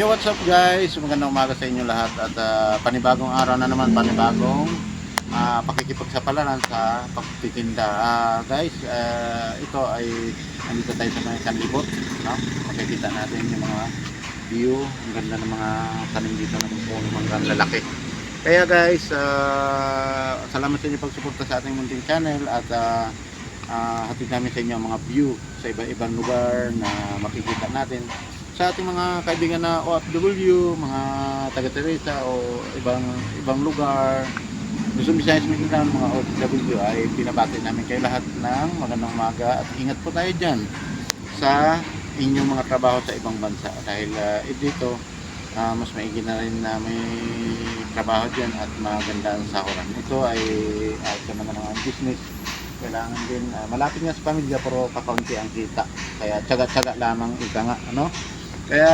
what's up guys? Magandang umaga sa inyo lahat at panibagong araw na naman, panibagong pakikipagsapalaran sa pagtitinda. Guys, ito ay nandito tayo sa mga kanlibot, no? Makikita natin yung mga view, ang ganda ng mga tanim dito ng puno, mga lalaki. Kaya guys, salamat sa inyo pagsuporta sa ating munting channel at hatid namin sa inyo ang mga view sa iba-ibang lugar na makikita natin sa ating mga kaibigan na OFW, mga taga Teresa o ibang lugar. Luzon, Visayas, Mindanao, mga OFW ay pinabati namin kayo lahat ng magandang umaga at ingat po tayo dyan sa inyong mga trabaho sa ibang bansa dahil dito mas maigi na rin na may trabaho dyan at maganda ang sahuran. Ito ay ito naman ang business, kailangan din malapit nga sa pamilya pero kakaunti ang kita, kaya tsaga-tsaga lamang ika nga, ano? Kaya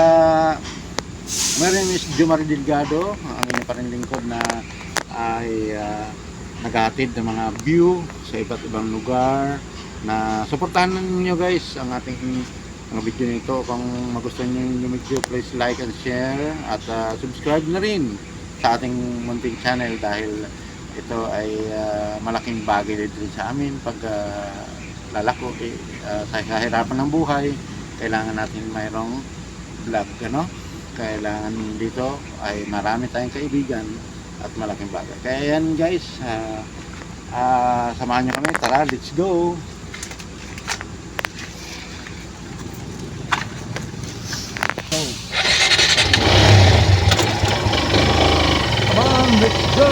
meron Miss Jumari Delgado, ang aming pa rin lingkod na ay naghahatid ng mga view sa iba't ibang lugar na suportahan niyo guys ang ating mga video nito. Kung magustuhan niyo yung video, please like and share at subscribe na rin sa ating munting channel dahil ito ay malaking bagay din sa amin pag lalako sa kahirapan ng buhay. Kailangan natin mayroong vlog, ano? Kailangan dito ay marami tayong kaibigan at malaking bagay. Kaya yan guys, samahan nyo kami, tara, let's go. So, come on, let's go.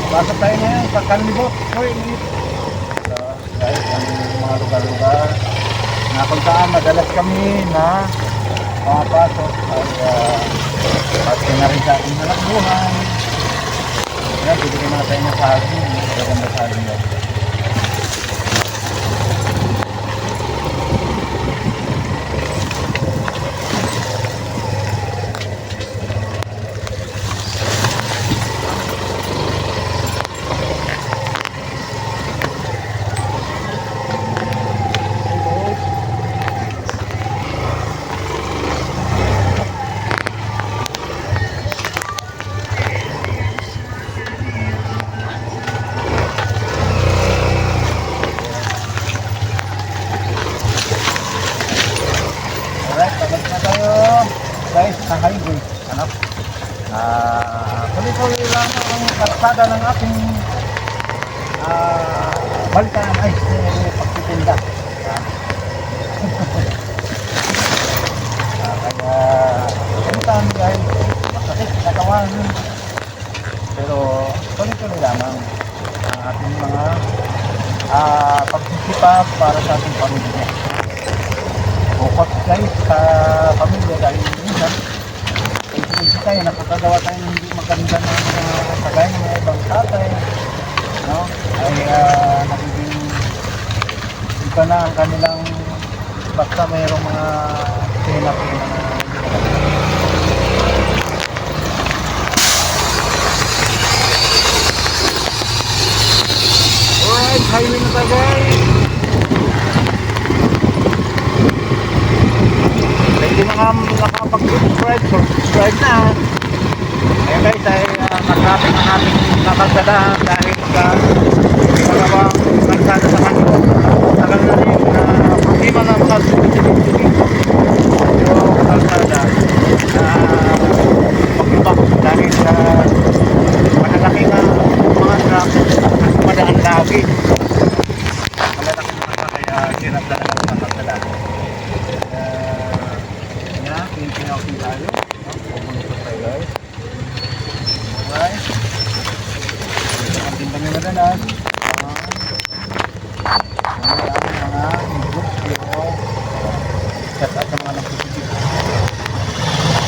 Pasok tayo ngayon sa kanlibot. So guys, ang mga lugar-lugar napuntaan, madalas kami na pumapasok ay pati na rin sa ating hanap buhay. Yan, bibigyan na tayo ng saging, magaganda saging yan. Guys, sa highway, ano? Tuloy-tuloy lang ang kalsada ng ating balikan ay pagtitinda. Kaya puntaan guys, masakit sa katawan, pero tuloy-tuloy lamang ang ating mga pagsisipag para sa ating pamilya. Focus guys sa pamilya dahil minsan hindi tayo nakakagawa tayo ng hindi maganda ng kagaya ng mga ibang tatay, no? Ay nagiging iba na ang kanilang basta mayroong mga pena-pena na alright, highway na tayo guys. Hindi nakapag-subscribe, so subscribe na. Kaya guys ay marami ang ating nakagdalahan dahil sa dalawang kalsada sa kanto. Tagal na rin problema ng mga yung kalsada na mag-ibak dahil sa malalaki na mga truck at madaan lagi. Malalaki na kaya hirap talaga ang nakagdalahan. Pinausin tayo. Pupunta tayo guys. Alright. Ang tinta nyo madalas. Mga group dito. Set up ng mga nagpipipip.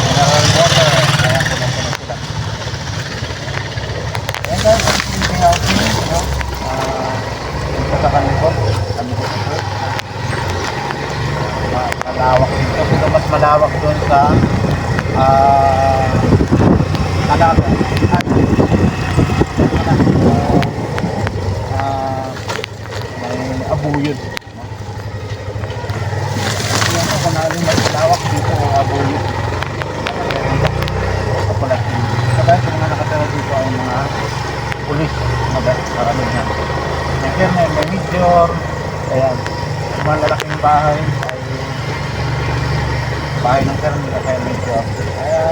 Mineral water. Kaya puno-puno sila. Ayan guys, ang pinausin. Ito sa kanilipot. Kanilipot ito. Malawak dito, pero mas malawak doon sa Talaga may abuyod. Yan ako, kanaling bahay ng Kernel kaya medyo kaya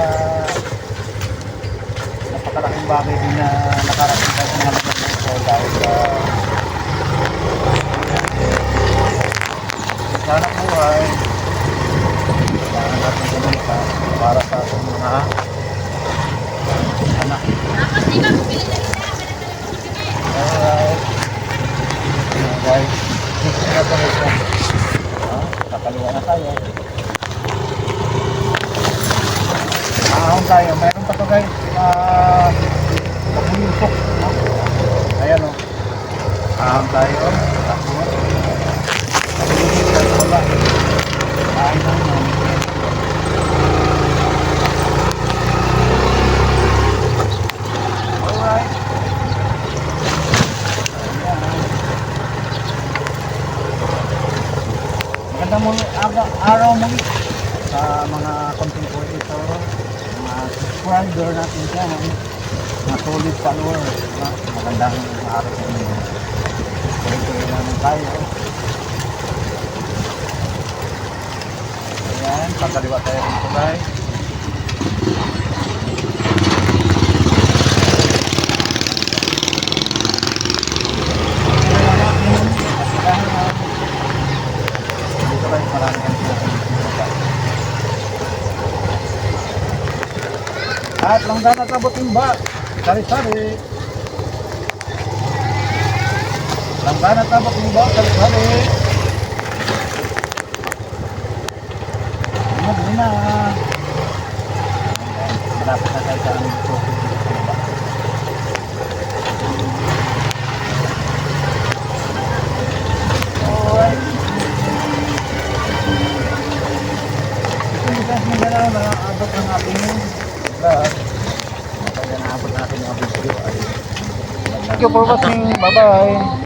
napakalaking bagay din na nakarating tayo sa mga lugar na ito dahil sana buhay sana natin kumita para sa ating mga anak. Alright. Guys, dito na ito ito. Kakaliwa na tayo. Ahon tayo. Meron pa ito guys. Pagmulusok. Ayan o. Ahon tayo. Pagmulusok. Wala. Ahon tayo. Alright. Maganda mo araw muli sa mga content creator, mga subscriber natin dyan, mga solid followers. Magandang araw sa inyo. Tuloy-tuloy naman tayo. Ayan, pagkaliwa tayo dito guys. At langgan at abot imba, sari-sari. Langgan at abot imba, sari-sari. Ano na? Malapit na tayo sa aming trophy. Alright. Ito yung guys, magandang nakakabot ng ating vlog. Kaya naabot natin yung video ay thank you for watching. Bye bye.